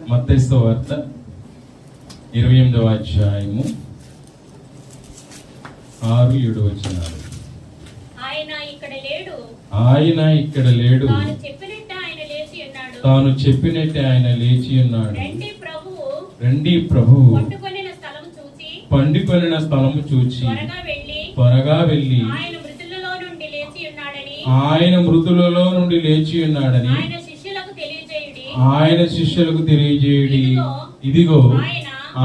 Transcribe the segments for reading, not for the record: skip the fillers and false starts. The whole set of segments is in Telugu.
మత్తయి సువార్త 28వ అధ్యాయము 6-7 వచనాలు. ఆయన ఇక్కడ లేడు, తాను చెప్పినట్టే ఆయన లేచి ఉన్నాడు. రండి ప్రభువు పండుకొనిన స్థలము చూచి త్వరగా వెళ్ళి ఆయన మృతులలో నుండి లేచి ఉన్నాడని ఆయన శిష్యులకు తెలియజేయుడి. ఇదిగో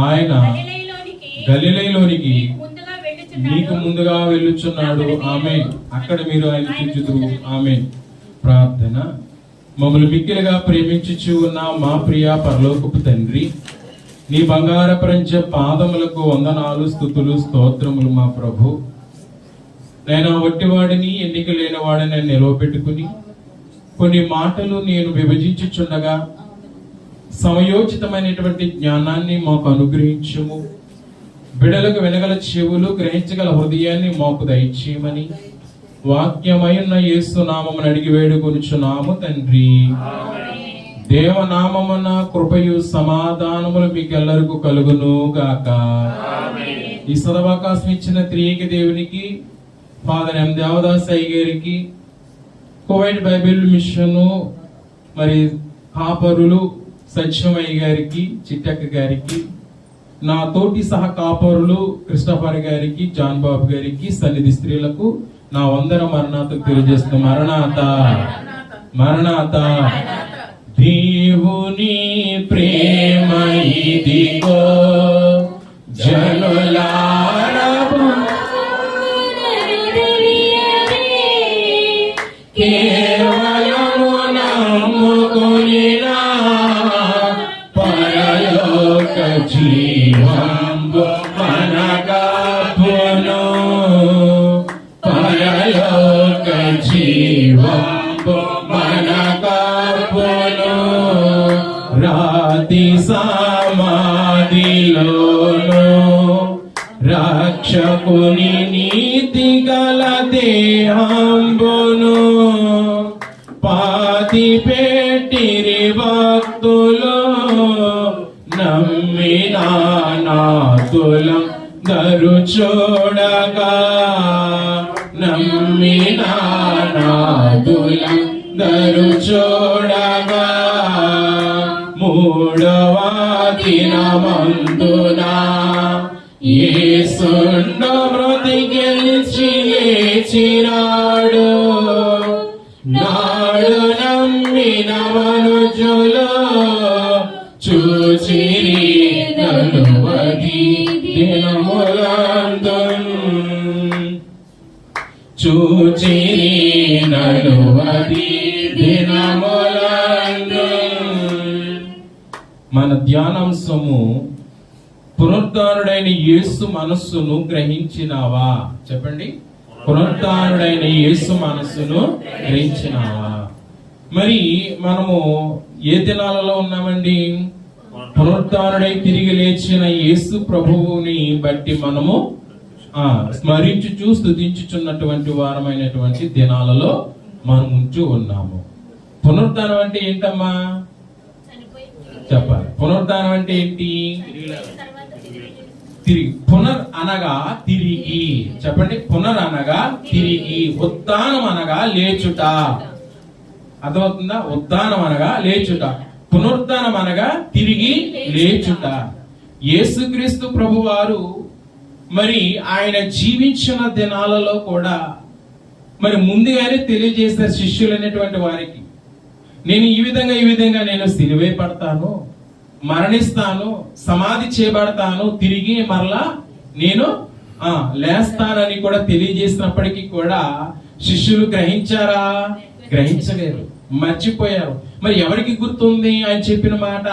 ఆయన గలిలయలోనికి మీకు ముందుగా వెళ్ళుచున్నాడు. ఆమేన్. అక్కడ మీరు ఆయన చూచుదురు. ఆమేన్. ప్రార్థన. మమ్మల్ని మిక్కిలిగా ప్రేమించుచు ఉన్న మా ప్రియ పరలోకపు తండ్రి, నీ బంగార ప్రపంచ పాదములకు వందనాలు, స్తుతులు, స్తోత్రములు మా ప్రభు. నేను వట్టివాడిని, ఎన్నిక లేని వాడిని నిలవబెట్టుకుని కొన్ని మాటలు నేను విభజించుచుండగా సమయోచితమైనటువంటి జ్ఞానాన్ని మాకు అనుగ్రహించుము. బిడలకు వినగల చెవులు, గ్రహించగల హృదయాన్ని మాకు దయచేయమని వాక్యమై ఉన్న యేసు నామమును అడిగి వేడుకొనుచున్నాము తండ్రి. దేవనామమున కృపయు సమాధానములు మీకెల్లరికూ కలుగును గాక. ఈ సదవకాశం ఇచ్చిన త్రియేక దేవునికి, ఫాదర్ ఎం దేవదాస్ అయ్య గారికి, కువైట్ బైబిల్ మిషన్ మరి కాపరులు సత్యమయ్య గారికి, చిట్టక్క గారికి, నా తోటి సహ కాపరులు క్రిస్టఫర్ గారికి, జాన్ బాబు గారికి, సన్నిధి స్త్రీలకు నా వందన మరణాతకు తెలియజేస్తున్న మరణాత మరణాత. దేవుని ప్రేమ ఇదిగో జనులారము కేవలము నమ్ముకొనినా పరలోక జీవంబు మనగాపును, పరలోక జీవంబు మనగాపును. రాతి సమాధిలోను రక్షకుని నీతి గల దేహంబును పాతి పెట్టిరి భక్తులు. నమ్మిన నాతులం దరు చూడగా, నమ్మిన నాతులం దరు చూడగా, మూడవ దినమందున యేసును మృతి గెలిచి లేచినాడు. నాడు నమ్మిన మనుజులు చూచిరి నలువది దినములందున్, చూచిరి నలువది దినములందున్. మన ధ్యానాంశము పునరుద్ధానుడైన యేసు మనస్సును గ్రహించినావా? చెప్పండి. పునరుద్ధానుడైన యేసు మనస్సును గ్రహించినావా? మరి మనము ఏ దినాలలో ఉన్నామండి? పునరుద్ధానుడై తిరిగి లేచిన యేసు ప్రభువుని బట్టి మనము స్మరించుచు స్తుతించుచున్నటువంటి వారమైనటువంటి దినాలలో మనం ఉంటూ ఉన్నాము. పునరుద్ధానం అంటే ఏంటమ్మా? చెప్పాలి. పునరుద్ధానం అంటే ఏంటి? తిరిగి. పునర్ అనగా తిరిగి. చెప్పండి. పునర్ అనగా తిరిగి. ఉత్థానం అనగా లేచుట. అర్థమవుతుందా? ఉత్థానం అనగా లేచుట, పునరుద్ధానం అనగా తిరిగి లేచుట. యేసుక్రీస్తు ప్రభువారు మరి ఆయన జీవించిన దినాలలో కూడా మరి ముందుగానే తెలియజేశారు శిష్యులైనటువంటి వారికి, నేను ఈ విధంగా నేను సిలువే పడతాను, మరణిస్తాను, సమాధి చేయబడతాను, తిరిగి మరలా నేను లేస్తానని కూడా తెలియజేసినప్పటికీ కూడా శిష్యులు గ్రహించారా? గ్రహించలేరు, మర్చిపోయారు. మరి ఎవరికి గుర్తుంది ఆయన చెప్పిన మాట?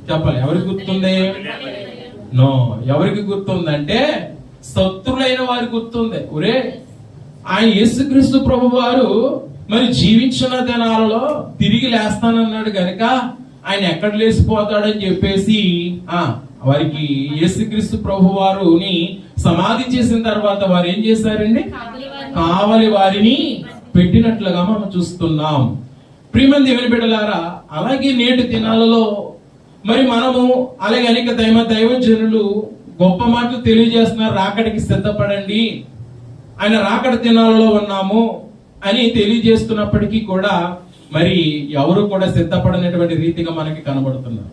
చెప్పాలి. ఎవరికి గుర్తుంది? నో. ఎవరికి గుర్తుందంటే శత్రులైన వారికి గుర్తుంది. ఒరే, ఆయన యేసుక్రీస్తు ప్రభు వారు మరి జీవించిన దినాలలో తిరిగి లేస్తానన్నాడు గనక ఆయన ఎక్కడ లేసిపోతాడని చెప్పేసి వారికి యేసుక్రీస్తు ప్రభు వారుని సమాధి చేసిన తర్వాత వారు ఏం చేశారండి? కావలి వారిని పెట్టినట్లుగా మనం చూస్తున్నాం. ప్రియమైన దేవుని బిడ్డలారా, అలాగే నేటి దినాలలో మరి మనము అలాగే అనేక దైవజనులు గొప్ప మాటలు తెలియజేస్తున్నారు. రాకడికి సిద్ధపడండి, ఆయన రాకడ దినాలలో ఉన్నాము అని తెలియజేస్తున్నప్పటికీ కూడా మరి ఎవరు కూడా సిద్ధపడనటువంటి రీతిగా మనకి కనబడుతున్నారు.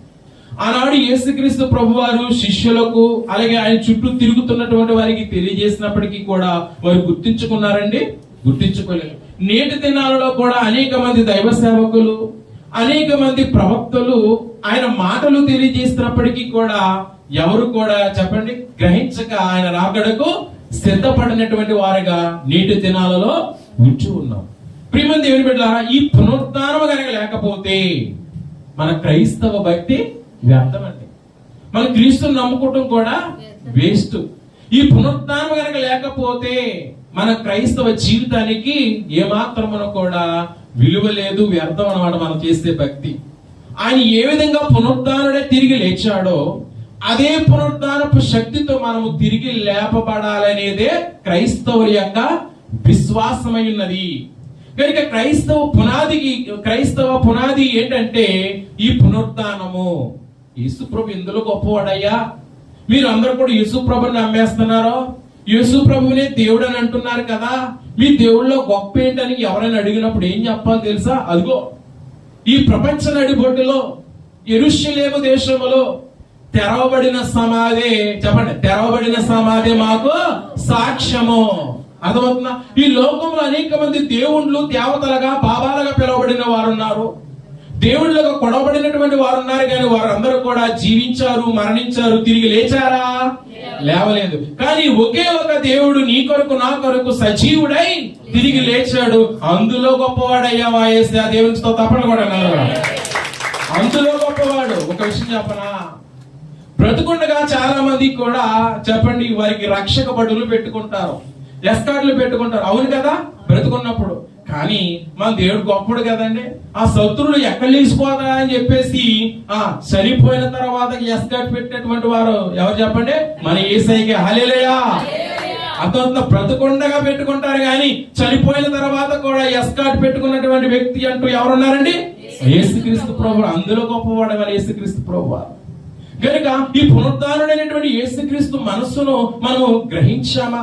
ఆనాడు యేసుక్రీస్తు ప్రభువారు శిష్యులకు అలాగే ఆయన చుట్టూ తిరుగుతున్నటువంటి వారికి తెలియజేసినప్పటికీ కూడా వారు గుర్తించుకున్నారండి? గుర్తించుకోలేదు. నేటి దినాలలో కూడా అనేక మంది దైవ సేవకులు, అనేక మంది ప్రవక్తలు ఆయన మాటలు తెలియజేస్తున్నప్పటికీ కూడా ఎవరు కూడా చెప్పండి గ్రహించక ఆయన రాకడకు సిద్ధపడినటువంటి వారిగా నేటి దినాలలో ఉంటూ ఉన్నాం. ప్రియమైన దేవుని బిడ్డలారా, ఈ పునరుద్ధానం కనుక లేకపోతే మన క్రైస్తవ భక్తి వ్యర్థమండి. మన క్రీస్తుని నమ్ముకోవటం కూడా వేస్ట్. ఈ పునరుద్ధానం కనుక లేకపోతే మన క్రైస్తవ జీవితానికి ఏమాత్రమును కూడా విలువ లేదు, వ్యర్థం అన్నమాట మనం చేసే భక్తి. ఆయన ఏ విధంగా పునరుద్ధానుడే తిరిగి లేచాడో అదే పునరుద్ధానపు శక్తితో మనము తిరిగి లేపబడాలనేదే క్రైస్తవుల యొక్క విశ్వాసమై ఉన్నది. కనుక క్రైస్తవ పునాది ఏంటంటే ఈ పునరుద్ధానము. యేసుప్రభు ఎందులో గొప్పవాడయ్యా? మీరు అందరూ కూడా యేసుప్రభుని నమ్మేస్తున్నారో, యేసుప్రభునే దేవుడు అని అంటున్నారు కదా, మీ దేవుళ్ళలో గొప్ప ఏంటని ఎవరైనా అడిగినప్పుడు ఏం చెప్పాలి తెలుసా? అదిగో ఈ ప్రపంచ నడిబొడ్డులో యెరూషలేము దేశములో తెరవబడిన సమాధి, చెప్పండి, తెరవబడిన సమాధి మాకు సాక్ష్యము. అర్థమవుతుందా? ఈ లోకంలో అనేక మంది దేవుళ్ళు దేవతలుగా బాబాలుగా పిలువబడిన వారు ఉన్నారు, దేవుళ్ళగా కొడవబడినటువంటి వారు ఉన్నారు. కానీ వారందరూ కూడా జీవించారు, మరణించారు, తిరిగి లేచారా? లేవలేదు. కానీ ఒకే ఒక దేవుడు నీ కొరకు నా కొరకు సజీవుడై తిరిగి లేచాడు. అందులో గొప్పవాడయ్యావా యేసయ్యా? దేవునితో తప్పని కూడా అందులో గొప్పవాడు. ఒక విషయం చెప్పనా, బ్రతుకుండగా చాలా మంది కూడా చెప్పండి వారికి రక్షక బడులు పెట్టుకుంటారు, ఎస్కార్ట్లు పెట్టుకుంటారు. అవును కదా బ్రతుకున్నప్పుడు. కానీ మన దేవుడు గొప్పడు కదండి. ఆ శత్రువులు ఎక్కడ లేచిపోతా అని చెప్పేసి చనిపోయిన తర్వాత ఎస్కార్ట్ పెట్టినటువంటి వారు ఎవరు చెప్పండి? మన యేసయ్యకి. హల్లెలూయా. అంత బ్రతుకుండగా పెట్టుకుంటారు, కానీ చనిపోయిన తర్వాత కూడా ఎస్కార్ట్ పెట్టుకున్నటువంటి వ్యక్తి అంటూ ఎవరున్నారండి? యేసుక్రీస్తు ప్రభువు. అందులో గొప్పవాడు మన యేసుక్రీస్తు ప్రభువు. కనుక ఈ పునరుద్ధానుడైనటువంటి యేసుక్రీస్తు మనస్సును మనము గ్రహించామా?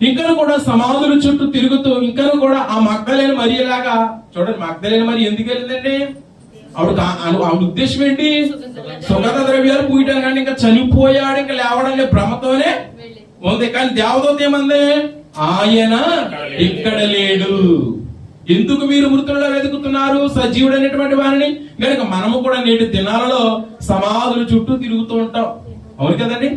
ఇంకా కూడా సమాధుల చుట్టూ తిరుగుతూ ఇంకా కూడా ఆ మగ్దలేని మరియలాగా చూడండి. మగ్దలేని మరి ఎందుకు వెళ్ళిందండి? ఆవిడ ఉద్దేశం ఏంటి? సుగంధ ద్రవ్యాలు పూయటం. కానీ ఇంకా చనిపోయాడు, ఇంకా లేవడం భ్రమతోనే ఉంది. కానీ దేవదూత ఏమంది? ఆయన ఇక్కడ లేడు. ఎందుకు మీరు మృతులలో వెతుకుతున్నారు సజీవుడైనటువంటి వారిని? కనుక మనము కూడా నేటి దినాలలో సమాధుల చుట్టూ తిరుగుతూ ఉంటాం. అవును కదండి?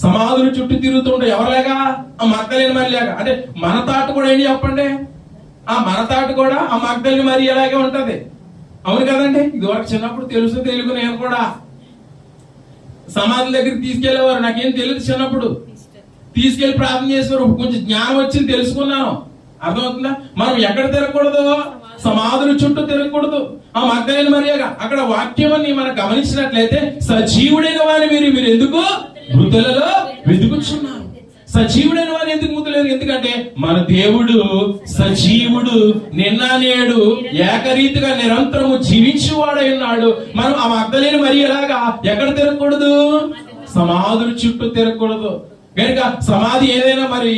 సమాధుల చుట్టూ తిరుగుతూ ఉంటాం. ఎవరిలాగా? ఆ మగ్దలేని మరియలాగా. అంటే మన తాటు కూడా ఏంటి చెప్పండి? మన తాటు కూడా ఆ మగ్దలేని మరి ఎలాగే ఉంటది. అవును కదండి? ఇదివరకు చిన్నప్పుడు తెలుసు తెలుగు. నేను కూడా సమాధుల దగ్గరికి తీసుకెళ్లేవారు. నాకేం తెలియదు చిన్నప్పుడు. తీసుకెళ్లి ప్రార్థన చేసేవారు. కొంచెం జ్ఞానం వచ్చింది, తెలుసుకున్నాను. అర్థమవుతుందా? మనం ఎక్కడ తిరగకూడదు? సమాధుల చుట్టూ తిరగకూడదు. ఆ మగ్దలేని మరియగా అక్కడ వాక్యమని మనం గమనించినట్లయితే సజీవుడైన వారిని మీరు ఎందుకు మృతులలో వెతుకుచున్నారు? సజీవుడైన వారిని ఎందుకు మృతులేదు? ఎందుకంటే మన దేవుడు సజీవుడు, నిన్న నేడు ఏకరీతిగా నిరంతరము జీవించేవాడై ఉన్నాడు. మనం ఆ మగ్దలేని మరియలాగా ఎక్కడ తిరగకూడదు? సమాధుల చుట్టూ తిరగకూడదు. కనుక సమాధి ఏదైనా మరి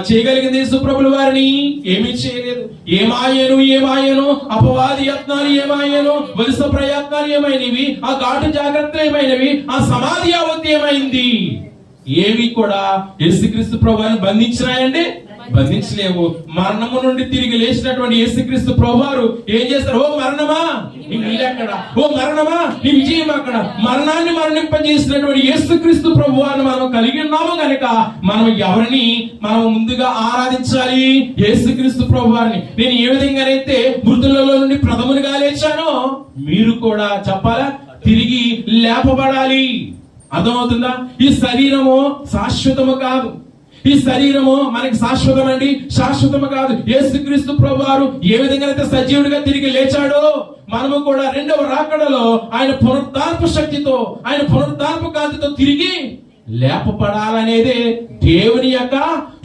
చేయగలిగింది యేసుప్రభుల వారిని? ఏమీ చేయలేదు. ఏమాయను అపవాది యత్నాలు ఏమాయను, వరుస ప్రయత్నాలు ఏమైనవి, ఆ ఘాటు జాగ్రత్తలు ఏమైనవి, ఆ సమాధి యావత్తు ఏమైంది? ఏవి కూడా యేసుక్రీస్తు ప్రభువుని బంధించినాయండి? బంధించలేవు. మరణము నుండి తిరిగి లేచినటువంటి యేసుక్రీస్తు ప్రభువారు ఏం చేస్తారు? ఓ మరణమా నీ వీలెక్కడ? ఓ మరణమా నీ విజయం అక్కడ? మరణాన్ని మరణింపజేసినటువంటి యేసుక్రీస్తు ప్రభువాన్ని మనం కలిగి ఉన్నాము కనుక మనం ఎవరిని మనం ముందుగా ఆరాధించాలి? యేసుక్రీస్తు ప్రభువారిని. నేను ఏ విధంగానైతే మృతులలో నుండి ప్రథమునిగా లేచానో మీరు కూడా చెప్పాలా? తిరిగి లేపబడాలి. అర్థమవుతుందా? ఈ శరీరము శాశ్వతము కాదు. ఈ శరీరము మనకి శాశ్వతమండి, శాశ్వతము కాదు. యేసుక్రీస్తు ప్రభువారు ఏ విధంగా అయితే సజీవుడిగా తిరిగి లేచాడో మనము కూడా రెండవ రాకడలో ఆయన పునరుద్ధారపు శక్తితో, ఆయన పునరుద్ధారపు కాంతితో తిరిగి లేపపడాలనేదే దేవుని యొక్క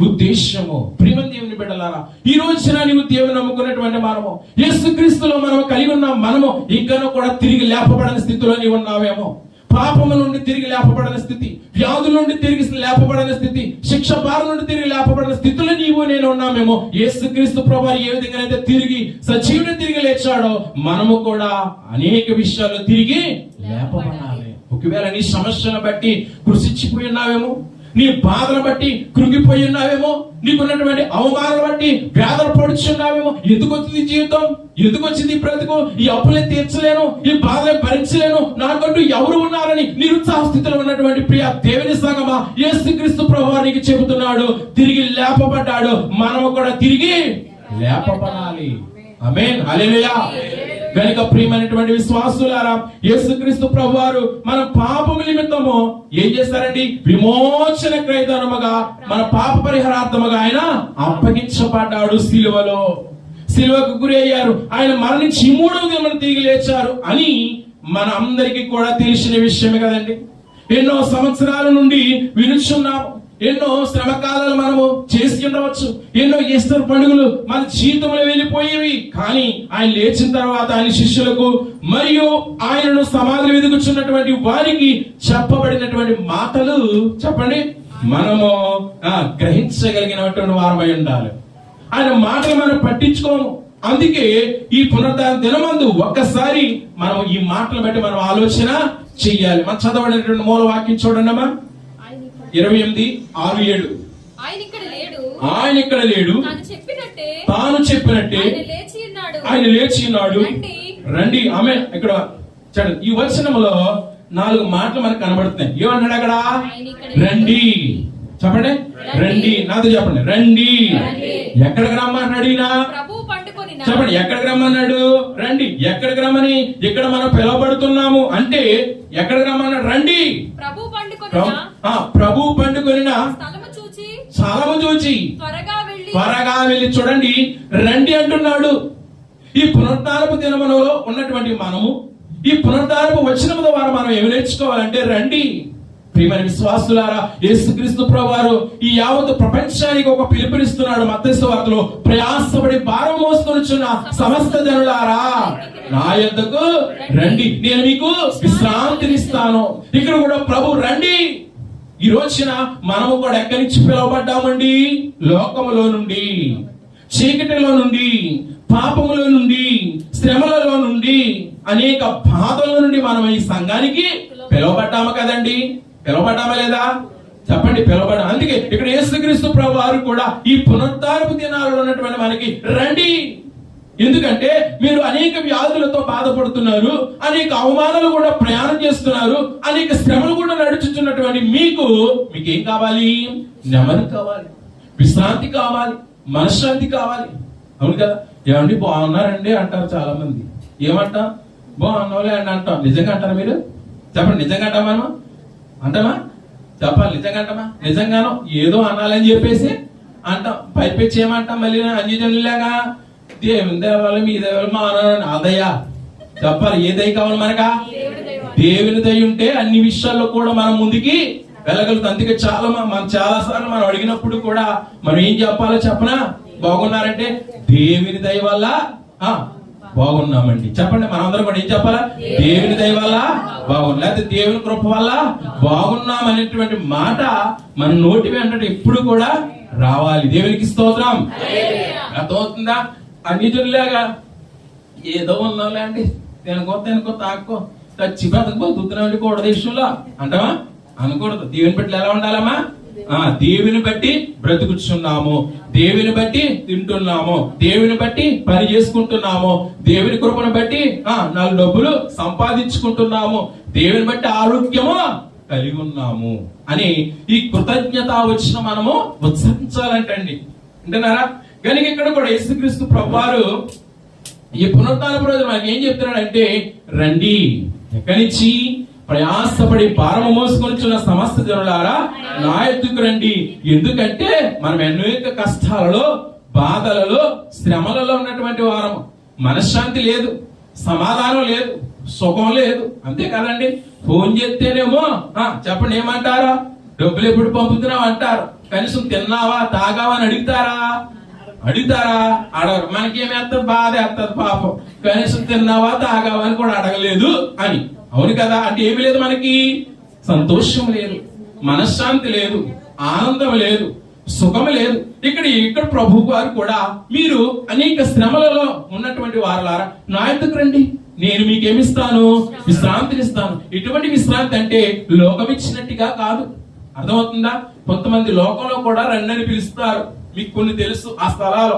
ఉద్దేశము. ప్రియమైన దేవుని బిడ్డలారా, ఈ రోజున నీవు దేవుని నమ్ముకున్నటువంటి మనము, యేసుక్రీస్తులో మనం కలిగి ఉన్నాం. మనము ఇంకనూ కూడా తిరిగి లేపబడని స్థితిలో నీవు ఉన్నావేమో. పాపము నుండి తిరిగి లేపబడని స్థితి, వ్యాధుల నుండి తిరిగి లేపబడని స్థితి, శిక్ష భారం నుండి తిరిగి లేపబడిన స్థితిలో నీవు నేను ఉన్నామేమో. యేసుక్రీస్తు ప్రభువు ఏ విధంగా అయితే తిరిగి సజీవుని తిరిగి లేచాడో మనము కూడా అనేక విషయాల్లో తిరిగి లేపబడాలి. ఒకవేళ నీ సమస్యలను బట్టి కృషించిపోయి ఉన్నావేమో, నీ బాధను బట్టి కృంగిపోయి ఉన్నావేమో, నీకున్నటువంటి అవమానాలు బట్టి వేదన పడుచున్నావేమో. ఎందుకు వచ్చింది జీవితం, ఎందుకు వచ్చింది బ్రతుకు, ఈ అప్పులే తీర్చలేను, ఈ బాధలే భరించలేను, నాకంటూ ఎవరు ఉన్నారని నిరుత్సాహ స్థితిలో ఉన్నటువంటి ప్రియ దేవుని సంగమా, యేసుక్రీస్తు ప్రభువు నీకు చెబుతున్నాడు, తిరిగి లేపబడ్డాడు. మనము కూడా తిరిగి లేపబడాలి. ఆమేన్, హల్లెలూయా. గనుక ప్రియమైనటువంటి విశ్వాసులారా, యేసుక్రీస్తు ప్రభువారు మన పాపము నిమిత్తము ఏం చేస్తారండి? విమోచన క్రయధనముగా, మన పాప పరిహారార్థముగా ఆయన అప్పగించబడ్డాడు. సిలువకు గురి అయ్యారు, ఆయన మరణించి 3వ దినమున తిరిగి లేచారు అని మన అందరికీ కూడా తెలిసిన విషయమే కదండి. ఎన్నో సంవత్సరాల నుండి వినుచున్నాము, ఎన్నో శ్రమకాలాలు మనము చేసి ఉండవచ్చు, ఎన్నో ఈస్టర్ పండుగలు మన జీవితంలో వెళ్ళిపోయేవి. కానీ ఆయన లేచిన తర్వాత ఆయన శిష్యులకు మరియు ఆయనను సమాధులు వెతుకుచున్నటువంటి వారికి చెప్పబడినటువంటి మాటలు చెప్పండి, మనము గ్రహించగలిగినటువంటి వారమై ఉండాలి. ఆయన మాటలు మనం పట్టించుకోము. అందుకే ఈ పునరుద్ధాన దినమందు ఒక్కసారి మనం ఈ మాటలు బట్టి మనం ఆలోచన చెయ్యాలి. మనం చదవబడినటువంటి మూల వాక్యం చూడండి అమ్మా, 28:6-7. ఆయన ఇక్కడ లేడు, తాను చెప్పినట్టే ఆయన లేచి ఉన్నాడు. రండి. ఆమె ఇక్కడ చూడండి, ఈ వచనములో 4 మాటలు మనకు కనబడుతున్నాయి. ఏమన్నాడు అక్కడ? రండి. చెప్పండి, రండి. నాతో చెప్పండి, రండి. ఎక్కడికి రమ్మన్నాడు ఈయన? చెప్పండి, ఎక్కడికి రమ్మన్నాడు? రండి. ఎక్కడికి రమ్మని ఇక్కడ మనం పిలవబడుతున్నాము అంటే ఎక్కడికి రమ్మన్నాడు? రండి. ప్రభు పండుకొనిన స్థలము చూచి త్వరగా వెళ్ళి చూడండి, రండి అంటున్నాడు. ఈ పునరుద్ధానపు దినములో ఉన్నటువంటి మనము, ఈ పునరుద్ధానపు వచనము ద్వారా మనం ఏమి నేర్చుకోవాలంటే రండి. ప్రియమైన విశ్వాసులారా, యేసుక్రీస్తు ప్రభువారు ఈ యావత్ ప్రపంచానికి ఒక పిలుపునిస్తున్నాడు. మత్తయి సువార్తలో, ప్రయాసపడి భారం మోసుకొనుచున్న సమస్త జనులారా నా యొద్దకు రండి, నేను మీకు విశ్రాంతినిస్తాను. ఇక్కడ కూడా ప్రభు రండి. ఈ రోజున మనము కూడా ఎక్కడి నుంచి పిలువబడ్డామండి? లోకములో నుండి, చీకటిలో నుండి, పాపములో నుండి, శ్రమలలో నుండి, అనేక బాధల నుండి మనం ఈ సంఘానికి పిలువబడ్డాము కదండి. పిలువబడ్డామా లేదా? చెప్పండి, పిలువబడ్డా. అందుకే ఇక్కడ యేసుక్రీస్తు ప్రభువారు కూడా ఈ పునరుద్ధానపు దినాలలో ఉన్నటువంటి మనకి రండి. ఎందుకంటే మీరు అనేక వ్యాధులతో బాధపడుతున్నారు, అనేక అవమానాలు కూడా ప్రయాణం చేస్తున్నారు, అనేక శ్రమలు కూడా నడుచుతున్నటువంటి మీకేం కావాలి? నెమ్మది కావాలి, విశ్రాంతి కావాలి, మనశ్శాంతి కావాలి. అవును కదా? ఏమండి బాగున్నారండి అంటారు చాలా మంది. ఏమంటా? బాగున్నావులే అని అంటాం. నిజంగా అంటారా మీరు? చెప్పండి, నిజంగా అంటామా? అంటామా? చెప్పాలి, నిజంగా అంటామా? నిజంగానో ఏదో అనాలని చెప్పేసి అంటాం. పైపెచ్చి ఏమంటాం? మళ్ళీ అన్యజనులాగా దేవుని దేవాలు, మీ దేవాలు, మా అదయ్యా. చెప్పాలి, ఏ దయ కావాలి మనకా? దేవుని దయ ఉంటే అన్ని విషయాల్లో కూడా మనం ముందుకి వెళ్ళగలుగుతాం. అందుకే చాలా సార్లు మనం అడిగినప్పుడు కూడా మనం ఏం చెప్పాలో చెప్పనా? బాగున్నారంటే దేవుని దయ వల్ల బాగున్నామండి. చెప్పండి, మనందరం కూడా ఏం చెప్పాలా? దేవుని దయ వల్ల బాగున్నా, లేకపోతే దేవుని కృప వల్ల బాగున్నాం అనేటువంటి మాట మన నోటి వెంట ఎప్పుడు కూడా రావాలి. దేవునికి స్తోత్రం. అర్థమవుతుందా? అన్నిజుల్లాగా ఏదో ఉన్నావులే అండి, తినకో తాక్కో చచ్చి బతుకుతున్నామండి కూడా దేశంలో అంటావా? అనకూడదు. దేవుని బట్టి ఎలా ఉండాలమ్మా? దేవుని బట్టి బ్రతుకుతున్నాము, దేవుని బట్టి తింటున్నాము, దేవుని బట్టి పని చేసుకుంటున్నాము, దేవుని కృపను బట్టి 4 డబ్బులు సంపాదించుకుంటున్నాము, దేవుని బట్టి ఆరోగ్యము కలిగి ఉన్నాము అని ఈ కృతజ్ఞత వచ్చిన మనము ఉత్సహించాలంటండి. అంటున్నారా? కనుక ఇక్కడ కూడా యేసుక్రీస్తు ప్రభువారు ఈ పునరుద్ధానపు రోజు మనకి ఏం చెప్తున్నాడంటే, రండి. ఎక్కడి నుంచి? ప్రయాసపడి భారము మోసుకొనిచున్న సమస్త జనులారా నా యొద్దకు రండి. ఎందుకంటే మనం అనేక కష్టాలలో, బాధలలో, శ్రమలలో ఉన్నటువంటి వారము. మనశ్శాంతి లేదు, సమాధానం లేదు, సుఖం లేదు. అంతే కదండి? ఫోన్ చేస్తేనేమో చెప్పండి ఏమంటారా? డబ్బులు ఎప్పుడు పంపుతున్నావు అంటారు. కనీసం తిన్నావా తాగావా అని అడుగుతారా? అడగరు. మనకేమేస్తుంది? బాధ వేస్తుంది పాపం. కనీసం తిన్నావా తాగావా అని కూడా అడగలేదు అని. అవును కదా? అంటే ఏమి లేదు, మనకి సంతోషం లేదు, మనశ్శాంతి లేదు, ఆనందం లేదు, సుఖం లేదు. ఇక్కడ ప్రభు వారు కూడా మీరు అనేక శ్రమలలో ఉన్నటువంటి వారలారా నా యొద్దకు రండి, నేను మీకేమిస్తాను? విశ్రాంతినిస్తాను. ఇటువంటి విశ్రాంతి అంటే లోకం ఇచ్చినట్టుగా కాదు. అర్థమవుతుందా? కొంతమంది లోకంలో కూడా రండి అని పిలుస్తారు. మీకు కొన్ని తెలుసు ఆ స్థలాలు.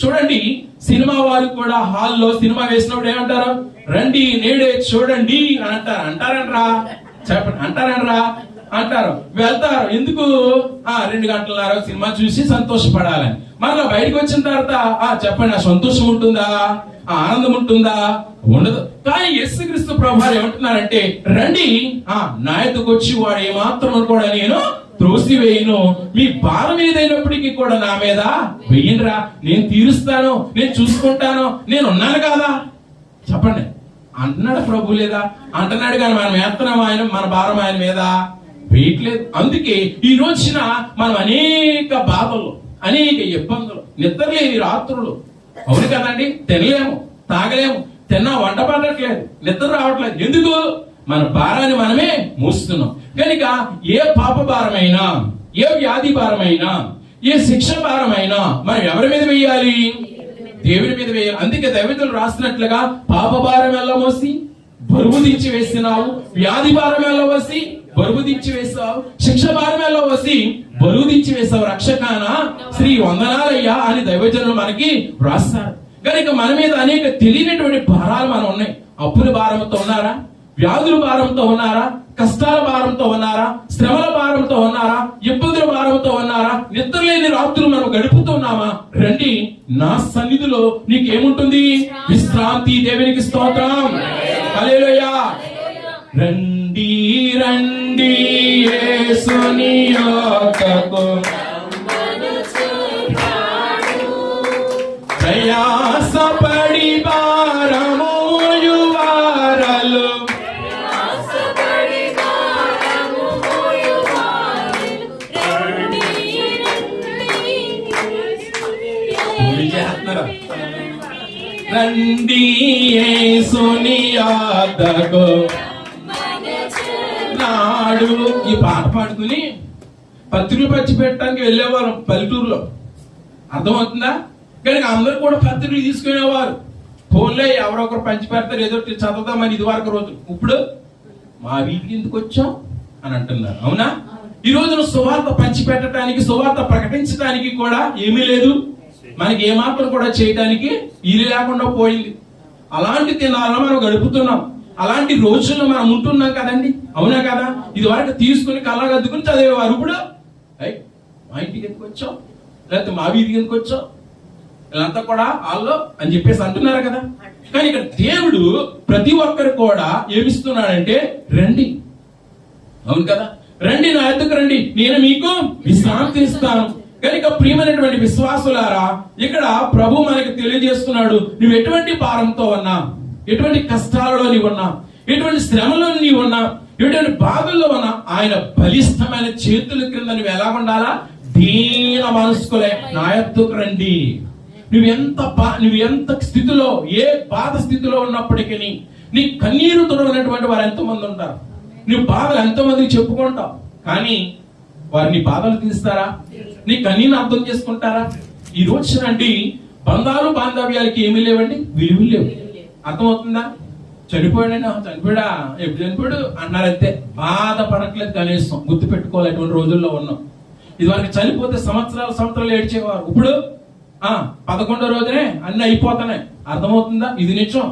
చూడండి, సినిమా వారు కూడా హాల్లో సినిమా వేసినప్పుడు ఏమంటారు? రండి నేడే చూడండి అని అంటారు. అంటారంట్రా? చెప్పండి, అంటారంట్రా? అంటారు. వెళ్తారు. ఎందుకు? 2 గంటలన్నర సినిమా చూసి సంతోషపడాలని. మరలా బయటకు వచ్చిన తర్వాత చెప్పండి, ఆ సంతోషం ఉంటుందా? ఆ ఆనందం ఉంటుందా? ఉండదు. కానీ యేసుక్రీస్తు ప్రభువారు ఏమంటున్నారంటే, రండి నా యొద్దకు వచ్చి వాడు ఏమాత్రం కూడా నేను త్రోసివేయను. మీ భారం ఏదైనప్పటికీ కూడా నా మీద వెయ్యండిరా, నేను తీరుస్తాను, నేను చూసుకుంటాను, నేను ఉన్నాను కదా. చెప్పండి, అంటున్నాడు ప్రభు లేదా? అంటున్నాడు. కానీ మనం వేస్తున్నాం మన భారం ఆయన మీద వేయట్లేదు. అందుకే ఈ రోజున మనం అనేక బాధలు, అనేక ఇబ్బందులు, నిద్రలేని రాత్రులు. అవును కదండి? తినలేము, తాగలేము, తిన్నా వంట పడట్లేదు, నిద్ర రావట్లేదు. ఎందుకు? మన భారాన్ని మనమే మోస్తున్నాం. కనుక ఏ పాప భారమైనా, ఏ వ్యాధి భారమైనా, ఏ శిక్ష భారమైనా మనం ఎవరి మీద వేయాలి? దేవుని మీద వేయాలి. అందుకే దైవజనులు రాస్తున్నట్లుగా పాప భారం ఎలా మోసి బరువు దించి వేస్తున్నావు, వ్యాధి భారం ఎలా మోసి బరువు దించి వేస్తావు, శిక్ష భారం ఎలా మోసి బరువు దించి వేస్తావు, రక్షకాన శ్రీ వందనాలయ్యా అని దైవజనులు మనకి రాస్తారు. కనుక మన మీద అనేక తెలియనటువంటి భారాలు మనం ఉన్నాయి. అప్పుల భారంతో ఉన్నారా? వ్యాధుల భారంతో ఉన్నారా? కష్టాల భారంతో ఉన్నారా? శ్రమల భారంతో ఉన్నారా? ఇబ్బందుల భారంతో ఉన్నారా? నిద్రలేని రాత్రులు మనం గడుపుతున్నామా? రండి, నా సన్నిధిలో నీకేముంటుంది? విశ్రాంతి. దేవునికి స్తోత్రం. హల్లెలూయా. రండి రండి యేసుని యొద్దకు, ప్రయాసపడి భారము యువారలు, రండి యేసుని యొద్దకు నాడు. ఈ పాట పాడుకుని పత్రికలు పంచి పెట్టడానికి వెళ్ళేవారు పల్లెటూరులో. అర్థమవుతుందా? కనుక అందరూ కూడా పత్రికలు తీసుకునేవారు. ఫోన్లో ఎవరొకరు పంచి పెడతారు, ఏదో చదువుతామని ఇది వరకు రోజు. ఇప్పుడు మా వీధికి ఎందుకు వచ్చాం అని అంటున్నారు. అవునా? ఈ రోజున సువార్త పంచి పెట్టడానికి, సువార్త ప్రకటించడానికి కూడా ఏమీ లేదు. మనకి ఏమాత్రం కూడా చేయడానికి ఇది లేకుండా పోయింది. అలాంటి దినాలను మనం గడుపుతున్నాం. అలాంటి రోజుల్లో మనం ఉంటున్నాం కదండి. అవునా కదా? ఇది వరకు తీసుకుని కళ్ళగద్దుకుని చదివేవారు. ఇప్పుడు మా ఇంటికి ఎందుకు వచ్చావు, లేకపోతే మా వీధికి ఎందుకు వచ్చావు, వీళ్ళంతా కూడా వాళ్ళు అని చెప్పేసి అంటున్నారు కదా. కానీ ఇక్కడ దేవుడు ప్రతి ఒక్కరు కూడా ఏమిస్తున్నాడంటే, రండి. అవును కదా? రండి, నా యొద్దకు రండి, నేను మీకు విశ్రాంతి ఇస్తాను. కనుక ప్రియమైనటువంటి విశ్వాసులారా, ఇక్కడ ప్రభు మనకి తెలియజేస్తున్నాడు, నువ్వు ఎటువంటి భారంతో ఉన్నా, ఎటువంటి కష్టాలలో నీవు ఉన్నా, ఎటువంటి శ్రమలో నీవు ఉన్నా, ఎటువంటి బాధల్లో ఉన్నా, ఆయన బలిష్టమైన చేతుల క్రింద నువ్వు ఎలా ఉండాలా? దీన మనస్కులే నా యొద్దకు రండి. నువ్వు ఎంత స్థితిలో, ఏ బాధ స్థితిలో ఉన్నప్పటికీ నీ కన్నీరు తొడవనటువంటి వారు ఎంతమంది ఉంటారు. నువ్వు బాధలు ఎంతమందికి చెప్పుకుంటావు, కానీ వారు నీ బాధలు తీస్తారా? నీ కన్నీరు అర్థం చేసుకుంటారా? ఈ రోజునండి బంధాలు బాంధవ్యాలకి ఏమీ లేవండి, విలువలు లేవు. అర్థమవుతుందా? చనిపోయాడా, ఎప్పుడు చనిపోయాడు అన్నారంతే, బాధపడట్లేదు. కనీసం గుర్తు పెట్టుకోవాలి, అటువంటి రోజుల్లో ఉన్నాం. ఇది వరకు చనిపోతే సంవత్సరాలు ఏడ్చేవారు. ఇప్పుడు 11వ రోజునే అన్ని అయిపోతున్నాయి. అర్థమవుతుందా? ఇది నిజం.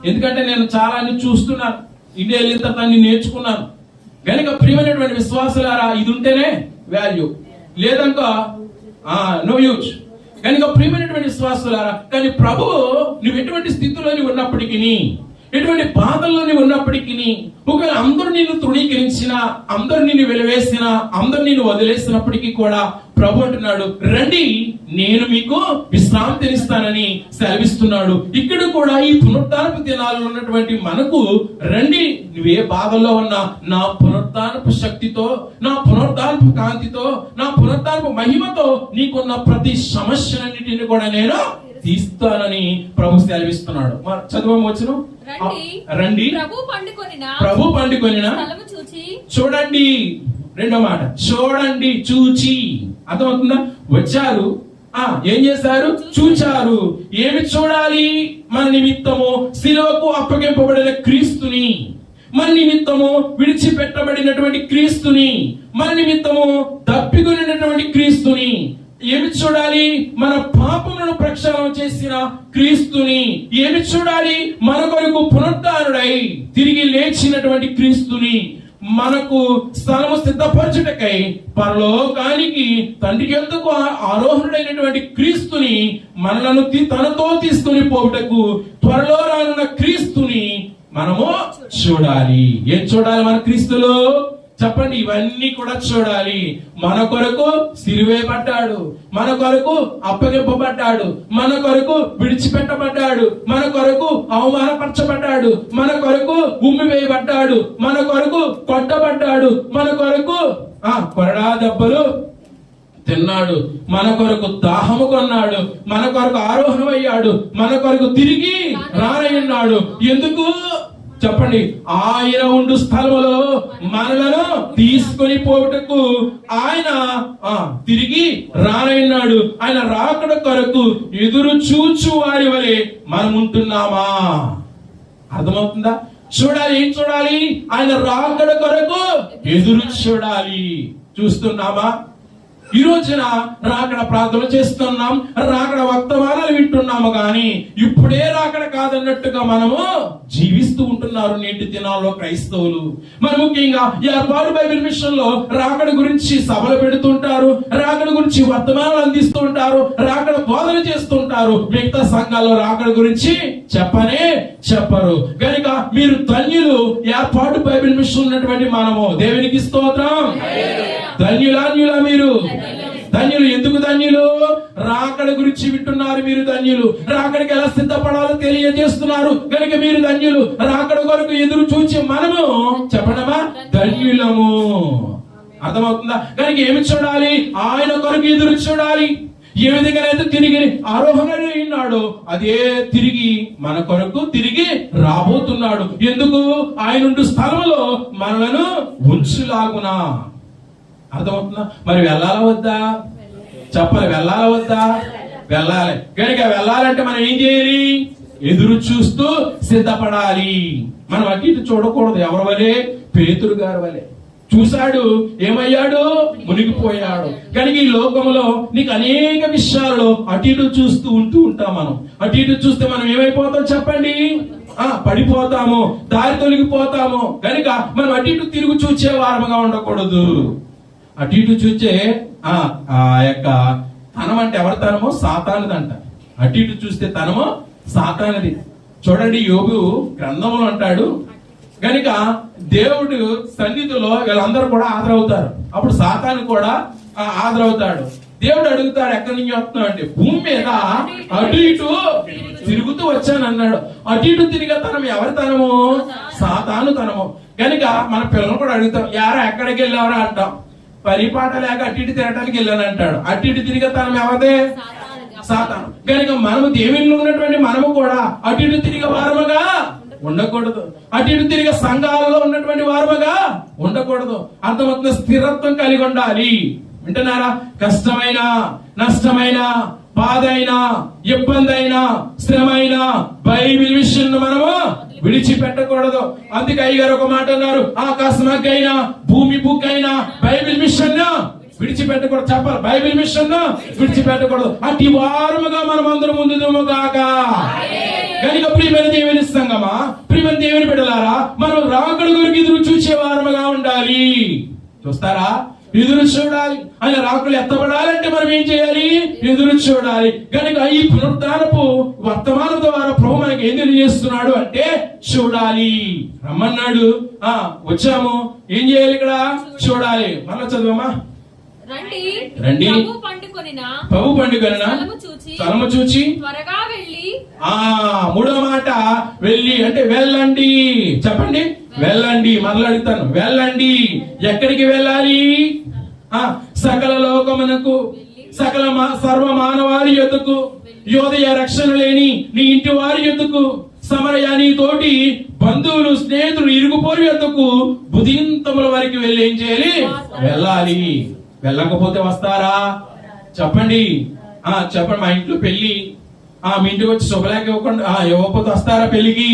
ఎందుకంటే నేను చాలా అన్ని చూస్తున్నాను, ఇండియా వెళ్ళిన తర్వాత అన్ని నేర్చుకున్నాను. కనుక ప్రియమైనటువంటి విశ్వాసులారా, ఇది ఉంటేనే వాల్యూ, లేదనుకో నో యూజ్. కనుక ప్రియమైనటువంటి విశ్వాసులారా, కానీ ప్రభు నువ్వు ఎటువంటి స్థితిలో ఉన్నప్పటికీ, ఎటువంటి బాధల్లో నీవు ఉన్నప్పటికీ, ఒకవేళ అందరూ నిన్ను తృణీకరించినా, అందరూ నిన్ను వెలివేసినా, అందరూ నిన్ను వదిలేసినప్పటికీ కూడా ప్రభు అంటున్నాడు, రండి నేను మీకు విశ్రాంతినిస్తానని సెలవిస్తున్నాడు. ఇక్కడ కూడా ఈ పునరుద్ధానపు దినాల్లో ఉన్నటువంటి మనకు, రండి నువ్వే బాధల్లో ఉన్నా నా పునరుద్ధానపు శక్తితో, నా పునరుద్ధానపు కాంతితో, నా పునరుద్ధానపు మహిమతో నీకున్న ప్రతి సమస్యలన్నిటిని కూడా నేను తీస్తానని ప్రభు సెలవిస్తున్నాడు. చదువు వచ్చును. రండి ప్రభు పండుకొనిన చూడండి. రెండో మాట, చూడండి చూచి. అర్థమవుతుందా? వచ్చారు, ఏం చేశారు? చూచారు. ఏమి చూడాలి? మన నిమిత్తము శిలువకు అప్పగింపబడిన క్రీస్తుని, మన నిమిత్తము విడిచిపెట్టబడినటువంటి క్రీస్తుని, మన నిమిత్తము దప్పికొనినటువంటి క్రీస్తుని. ఏమి చూడాలి? మన పాపములను ప్రక్షాళన చేసిన క్రీస్తుని. ఏమి చూడాలి? మన కొరకు పునరుద్ధానుడై తిరిగి లేచినటువంటి క్రీస్తుని. మనకు స్థలము సిద్ధపరచుటకై పరలోకానికి తండ్రికి ఎందుకు ఆరోహణుడైనటువంటి క్రీస్తుని, మనలను తనతో తీసుకుని పోవుటకు త్వరలో రానున్న క్రీస్తుని మనము చూడాలి. ఏం చూడాలి మన క్రీస్తులో? చెప్పండి. ఇవన్నీ కూడా చూడాలి. మన కొరకు సిలువే పడ్డాడు, మన కొరకు అప్పగింపబడ్డాడు, మన కొరకు విడిచిపెట్టబడ్డాడు, మన కొరకు అవమానపరచబడ్డాడు, మన కొరకు ఉమ్మి వేయబడ్డాడు, మన కొరకు కొట్టబడ్డాడు, మన కొరకు కొరడా దెబ్బలు తిన్నాడు, మన కొరకు దాహము కొన్నాడు, మన కొరకు ఆరోహణమయ్యాడు, మన కొరకు తిరిగి రానయ్యున్నాడు. ఎందుకు చెప్పండి? ఆయన ఉండు స్థలములో మనలను తీసుకొని పోవుటకు ఆయన తిరిగి రానయ్యున్నాడు. ఆయన రాకడ కొరకు ఎదురు చూచు వారి వలె మనం ఉంటున్నామా? అర్థమవుతుందా? చూడాలి. ఏం చూడాలి? ఆయన రాకడ కొరకు ఎదురు చూడాలి. చూస్తున్నామా? ఈ రోజున రాకడ ప్రార్థన చేస్తున్నాం, రాకడ వర్తమానాలు వింటున్నాము, కానీ ఇప్పుడే రాకడ కాదన్నట్టుగా మనము జీవిస్తూ ఉంటున్నారు నేటి దినాల్లో క్రైస్తవులు. మరి ముఖ్యంగా ఏర్పాటు బైబిల్ మిషన్ లో రాకడ గురించి సభలు పెడుతుంటారు, రాకడ గురించి వర్తమానాలు అందిస్తూ ఉంటారు, రాకడ బోధన చేస్తుంటారు. మిగతా సంఘాల్లో రాకడ గురించి చెప్పరు. కనుక మీరు ధన్యులు. ఏర్పాటు బైబిల్ మిషన్ ఉన్నటువంటి మనము దేవునికి స్తోత్రం. ధన్యులా మీరు? ధన్యులు. ఎందుకు ధన్యులు? రాకడ గురించి వింటున్నారు మీరు ధన్యులు. రాకడికి ఎలా సిద్ధపడాలో తెలియజేస్తున్నారు కనుక మీరు ధన్యులు. రాకడ కొరకు ఎదురు చూచి మనము చెప్పడమా ధన్యులము. అర్థమవుతుందా? కనుక ఏమి చూడాలి? ఆయన కొరకు ఎదురు చూడాలి. ఏ విధంగా అయితే తిరిగి ఆరోహణున్నాడో అదే తిరిగి మన కొరకు తిరిగి రాబోతున్నాడు. ఎందుకు? ఆయన స్థలంలో మనలను ఉంచులాగునా. అర్థమవుతుందా? మరి వెళ్ళాలా వద్దా? చెప్పాలి. వెళ్ళాలా వద్దా? వెళ్ళాలి. కనుక వెళ్ళాలంటే మనం ఏం చేయాలి? ఎదురు చూస్తూ సిద్ధపడాలి. మనం అటు ఇటు చూడకూడదు. ఎవరి వలే? పేతురు గారి వలే. చూశాడు, ఏమయ్యాడు? మునిగిపోయాడు. కనుక ఈ లోకంలో నీకు అనేక విషయాల్లో అటు ఇటు చూస్తూ ఉంటాం. మనం అటు ఇటు చూస్తే మనం ఏమైపోతాం చెప్పండి? పడిపోతాము, దారి తొలగిపోతాము. కనుక మనం అటు ఇటు తిరుగు చూచే వారముగా ఉండకూడదు. అటు ఇటు చూచే ఆ యొక్క తనం అంటే ఎవరి తనమో? సాతానుదంట. అటు ఇటు చూస్తే తనమో సాతానుది. చూడండి, యోబు గ్రంథంలో అంటాడు, కనుక దేవుడు సన్నిధిలో వీళ్ళందరూ కూడా హాజరవుతారు. అప్పుడు సాతాను కూడా హాజరవుతాడు. దేవుడు అడుగుతాడు, ఎక్కడి నుంచి వస్తున్నావు అంటే, భూమి మీద అటు ఇటు తిరుగుతూ వచ్చాను అన్నాడు. అటు ఇటు తిరిగే తనం ఎవరి తనము? సాతాను తనము. కనుక మన పిల్లలు కూడా అడుగుతాం, యారా ఎక్కడికి వెళ్ళావరా అంటాం. పరిపాట లేక అటు ఇటు తిరగటానికి వెళ్ళాను అంటాడు. అటు ఇటు తిరిగే తనం ఎవరిదే? సాతాను. కనుక మనము దేవునిలో ఉన్నటువంటి మనము కూడా అటు ఇటు తిరిగే వారముగా ఉండకూడదు. అటు ఇటు తిరిగే సంఘాలలో ఉన్నటువంటి వారముగా ఉండకూడదు. అర్థమవుతున్న స్థిరత్వం కలిగి ఉండాలి. వింటున్నారా? కష్టమైన, నష్టమైన, బాధ అయినా, ఇబ్బంది అయినా, శ్రమ అయినా బైబిల్ విషయం మనము విడిచిపెట్టకూడదు. అందుకే అయ్యగారు ఒక మాట అన్నారు, ఆకాశం అయినా భూమి బుక్ అయినా బైబిల్ మిషన్ విడిచిపెట్టకూడదు. చెప్పాలి, బైబిల్ మిషన్ విడిచిపెట్టకూడదు. అట్టి వారముగా మనం అందరం ముందుము కాక. కనుక ప్రియమైన దేవుని సంగమా, ప్రియమైన దేవుని బిడ్డలారా, మనం రాకడ కొరకు ఎదురు చూసే వారముగా ఉండాలి. చూస్తారా? ఎదురు చూడాలి. ఆయన రాకలు ఎత్తబడాలంటే మనం ఏం చేయాలి? ఎదురు చూడాలి. కనుక ఈ పునరుద్ధానపు వర్తమానం ద్వారా ప్రభు మనకి ఏం తెలియజేస్తున్నాడు అంటే చూడాలి. రమ్మన్నాడు, వచ్చాము, ఏం చేయాలి? ఇక్కడ చూడాలి. మళ్ళా చదువమ్మా. రండి ప్రభు పండుకొనిన స్థలము చూచి త్వరగా వెళ్ళి. మూడో మాట వెళ్ళి అంటే వెళ్ళండి. చెప్పండి, వెళ్ళండి. మరలా అడుగుతాను, వెళ్ళండి. ఎక్కడికి వెళ్ళాలి? సకల లోకమునకు, సకల సర్వ మానవాళి యొద్దకు, యోదయ రక్షణ లేని నీ ఇంటి వారి యొద్దకు, సమరయ నీ తోటి బంధువులు, స్నేహితులు, ఇరుగుపోరు యొద్దకు బుధింతముల వరకు వెళ్ళి ఏం చేయాలి? వెళ్ళాలి. వెళ్ళకపోతే వస్తారా? చెప్పండి, చెప్పండి. మా ఇంట్లో పెళ్లి, మీ ఇంటికి వచ్చి శుభలేఖ ఇవ్వకపోతే వస్తారా పెళ్లికి?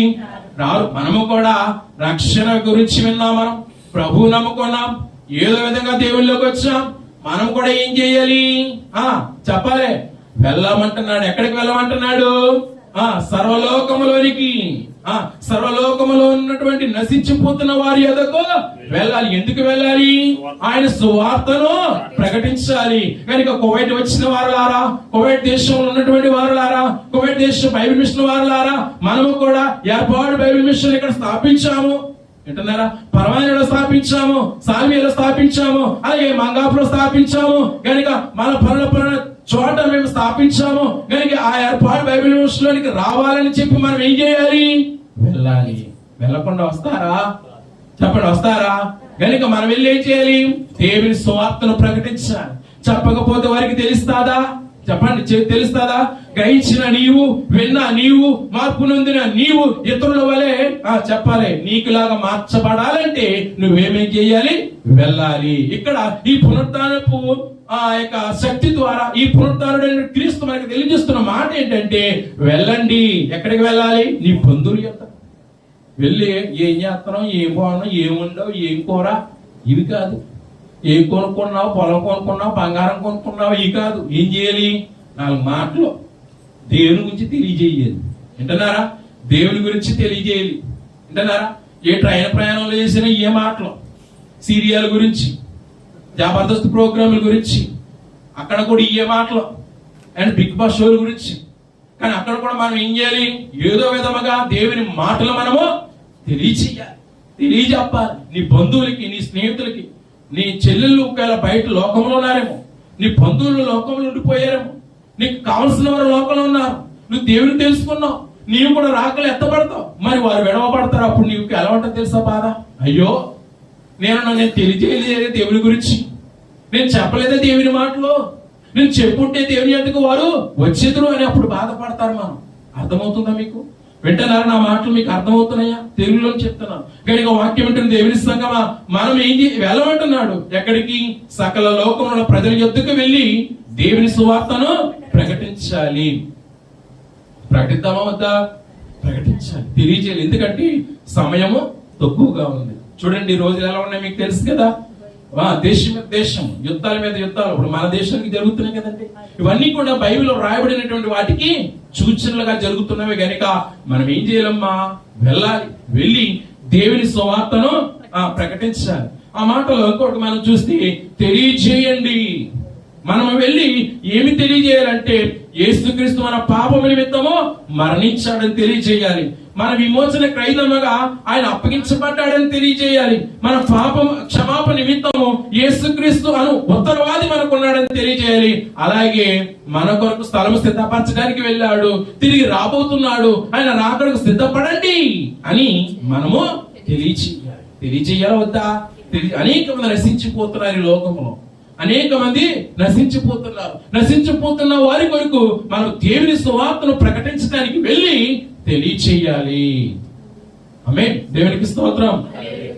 రారు. మనము కూడా రక్షణ గురించి విన్నాం, మనం ప్రభువు నమ్ముకున్నాం, ఏదో విధంగా దేవుళ్ళలోకి వచ్చాం. మనం కూడా ఏం చేయాలి? చెప్పాలి. వెళ్ళమంటున్నాడు. ఎక్కడికి వెళ్ళమంటున్నాడు? సర్వలోకములోనికి. సర్వలోకములో ఉన్నటువంటి నశించిపోతున్న వారి యొద్దకు వెళ్ళాలి. ఎందుకు వెళ్ళాలి? ఆయన సువార్తను ప్రకటించాలి. కనుక కువైట్ వచ్చిన వారులారా, కువైట్ దేశంలో ఉన్నటువంటి వారులారా, కువైట్ దేశం బైబిల్ మిషన్ వారులారా, మనము కూడా ఏర్పాటు బైబిల్ మిషన్ ఇక్కడ స్థాపించాము. వింటున్నారా? పరమాణులో స్థాపించాము, సాల్మియాలో స్థాపించాము, అలాగే మంగాపులో స్థాపించాము. కనుక మన పనుల చోట మేము స్థాపించాము. కనుక ఆ ఏర్పాటు బైబిల్ మిషన్లోనికి రావాలని చెప్పి మనం ఏం చేయాలి? వెళ్ళాలి. వెళ్ళకుండా వస్తారా? చెప్పండి, వస్తారా? కనుక మనం వెళ్ళి ఏం చేయాలి? దేవుని సువార్తను ప్రకటించాలి. చెప్పకపోతే వారికి తెలుస్తాదా? చెప్పండి, తెలుస్తాదా? గ్రహించిన నీవు, విన్నా నీవు, మార్పు నొందిన నీవు ఇతరుల వలె చెప్పాలి. నీకులాగా మార్చబడాలంటే నువ్వేమేం చేయాలి? వెళ్ళాలి. ఇక్కడ ఈ పునరుద్ధానపు యొక్క శక్తి ద్వారా ఈ పునరుద్ధానుడైన క్రీస్తు మనకి తెలియజేస్తున్న మాట ఏంటంటే వెళ్ళండి. ఎక్కడికి వెళ్ళాలి? నీ బంధువుల యొక్క వెళ్ళి ఏం చేస్తున్నావు, ఏం బాగున్నావు, ఏముండవు, ఏం కూర, ఇవి కాదు. ఏం కొనుక్కున్నావు, పొలం కొనుక్కున్నావు, బంగారం కొనుక్కున్నావు, ఇవి కాదు. ఏం చేయాలి? 4 మాటలు దేవుని గురించి తెలియజేయాలి. వింటున్నారా? దేవుని గురించి తెలియజేయాలి. వింటున్నారా? ఏ ట్రైన్ ప్రయాణంలో చేసిన ఏ మాటలు, సీరియల్ గురించి, జబర్దస్త్ ప్రోగ్రాముల గురించి, అక్కడ కూడా ఇయ్యే మాటలు, అండ్ బిగ్ బాస్ షోల గురించి. కానీ అక్కడ కూడా మనం ఏం చేయాలి? ఏదో విధముగా దేవుని మాటలు మనము తెలియచేయాలి, తెలియజెప్పాలి. నీ బంధువులకి, నీ స్నేహితులకి, నీ చెల్లెళ్ళు ఒకవేళ బయట లోకంలో ఉన్నారేమో, నీ బంధువులు లోకంలో ఉండిపోయారేమో, నీకు కావలసిన వారు లోకంలో ఉన్నారు, నువ్వు దేవుని తెలుసుకున్నావు, నీవు కూడా రాకలు ఎత్తబడతావు. మరి వారు విడవబడతారు. అప్పుడు నీకు ఎలా ఉంటుంది తెలుసా బాధ? అయ్యో, నేను తెలియజేయలేదే దేవుని గురించి, నేను చెప్పలేదే దేవుని మాటలు, నేను చెప్పుంటే దేవుని ఎందుకు వారు వచ్చేదురు అని అప్పుడు బాధపడతారు. మనం అర్థమవుతుందా మీకు? వింటున్నారా? నా మాటలు మీకు అర్థమవుతున్నాయా? తెలుగులో చెప్తున్నాను. కనుక వాక్యం వింటున్న దేవుని సంగమా, మనం ఏం వెళ్ళమంటున్నాడు? ఎక్కడికి? సకల లోకంలో ప్రజల యొద్దకు వెళ్ళి దేవుని సువార్తను ప్రకటించాలి. ప్రకటిద్దామా వద్దా? ప్రకటించాలి, తెలియజేయాలి. ఎందుకంటే సమయము తక్కువగా ఉంది. చూడండి, ఈ రోజులు ఎలా ఉన్నాయి మీకు తెలుసు కదా. దేశం మీద దేశం, యుద్ధాల మీద యుద్ధాలు ఇప్పుడు మన దేశానికి జరుగుతున్నాయి కదండి. ఇవన్నీ కూడా బైబిల్లో రాయబడినటువంటి వాటికి సూచనలుగా జరుగుతున్నవి. కనుక మనం ఏం చేయాలమ్మా? వెళ్ళాలి. వెళ్ళి దేవుని సువార్తను ప్రకటించాలి. ఆ మాటలో ఇంకొకటి మనం చూస్తే తెలియజేయండి. మనం వెళ్ళి ఏమి తెలియజేయాలంటే యేసుక్రీస్తు మన పాపము నిమిత్తము మరణించాడని తెలియజేయాలి. మన విమోచన క్రైదముగా ఆయన అప్పగించబడ్డాడని తెలియజేయాలి. మన పాపం క్షమాపణ నిమిత్తము యేసుక్రీస్తు అను ఉత్తరవాది మనకున్నాడని తెలియజేయాలి. అలాగే మన కొరకు స్థలం సిద్ధపరచడానికి వెళ్ళాడు, తిరిగి రాబోతున్నాడు, ఆయన రాకడకు సిద్ధపడండి అని మనము తెలియజేయాలి. తెలియజేయాలి వద్దా? అనేక మంది నశించిపోతున్నారు ఈ లోకంలో. అనేక మంది నశించిపోతున్నారు. నశించిపోతున్న వారి కొరకు మనం దేవుని సువార్తను ప్రకటించడానికి వెళ్ళి తెలియచేయాలి. ఆమేన్. దేవునికి స్తోత్రం.